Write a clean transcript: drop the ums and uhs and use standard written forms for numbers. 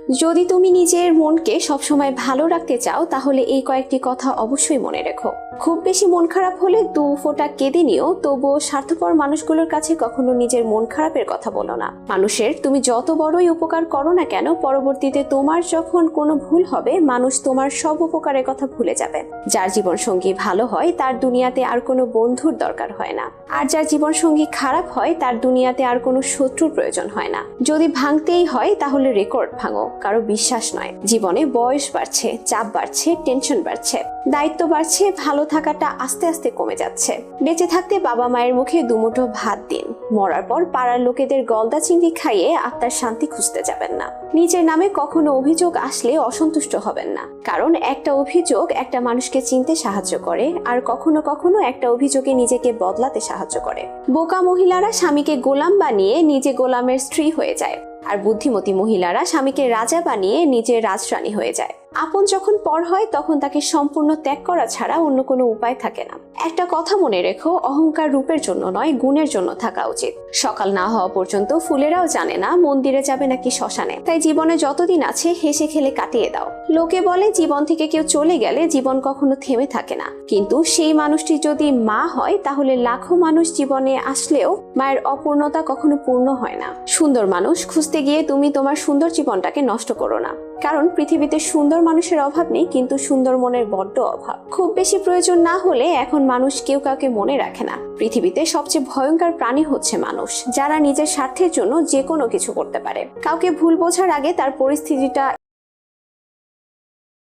যদি তুমি নিজের মনকে সবসময় ভালো রাখতে চাও তাহলে এই কয়েকটি কথা অবশ্যই মনে রেখো। খুব বেশি মন খারাপ হলে 2 ফোঁটা কেঁদে নিও, তবুও স্বার্থপর মানুষগুলোর কাছে কখনো নিজের মন খারাপের কথা বলো না। মানুষের তুমি যত বড়ই উপকার করো না কেন, পরবর্তীতে তোমার যখন কোনো ভুল হবে মানুষ তোমার সব উপকারের কথা ভুলে যাবে। যার জীবন সঙ্গী ভালো হয় তার দুনিয়াতে আর কোনো বন্ধুর দরকার হয় না, আর যার জীবন সঙ্গী খারাপ হয় তার দুনিয়াতে আর কোনো শত্রুর প্রয়োজন হয় না। যদি ভাঙতেই হয় তাহলে রেকর্ড ভাঙো, কারো বিশ্বাস নয়। জীবনে বয়স বাড়ছে, চাপ বাড়ছে, টেনশন বাড়ছে, দায়িত্ব বাড়ছে, ভালো থাকাটা আস্তে আস্তে কমে যাচ্ছে। বেঁচে থাকতে বাবা মায়ের মুখে দুমুঠো ভাত দিন, মরার পর পাড়ার লোকেদের গলদা চিংড়ি খাইয়ে আত্মার শান্তি খুঁজতে যাবেন না। নিজের নামে কখনো অভিযোগ আসলে অসন্তুষ্ট হবেন না, কারণ একটা অভিযোগ একটা মানুষকে চিনতে সাহায্য করে, আর কখনো কখনো একটা অভিযোগে নিজেকে বদলাতে সাহায্য করে। বোকা মহিলারা স্বামীকে গোলাম বানিয়ে নিজে গোলামের স্ত্রী হয়ে যায়, আর বুদ্ধিমতী মহিলারা স্বামীকে রাজা বানিয়ে নিজে রাজরানী হয়ে যায়। আপন যখন পর হয় তখন তাকে সম্পূর্ণ ত্যাগ করা ছাড়া অন্য কোনো উপায় থাকে না। একটা কথা মনে রেখো, অহংকার রূপের জন্য নয়, গুণের জন্য থাকা উচিত। সকাল না হওয়া পর্যন্ত ফুলেরাও জানে না মন্দিরে যাবে নাকি শ্মশানে। তাই জীবনে যতদিন আছে হেসে খেলে কাটিয়ে দাও। লোকে বলে জীবন থেকে কেউ চলে গেলে জীবন কখনো থেমে থাকে না, কিন্তু সেই মানুষটি যদি মা হয় তাহলে লাখো মানুষ জীবনে আসলেও মায়ের অপূর্ণতা কখনো পূর্ণ হয় না। সুন্দর মানুষ খুঁজতে গিয়ে তুমি তোমার সুন্দর জীবনটাকে নষ্ট করো না, কারণ পৃথিবীতে সুন্দর মানুষের অভাব নেই, কিন্তু সুন্দর মনের বড্ড অভাব। খুব বেশি প্রয়োজন না হলে এখন মানুষ কেউ কাউকে মনে রাখে না। পৃথিবীতে সবচেয়ে ভয়ঙ্কর প্রাণী হচ্ছে মানুষ, যারা নিজের স্বার্থের জন্য যে কোনো কিছু করতে পারে। কাউকে ভুল বোঝার আগে তার পরিস্থিতিটা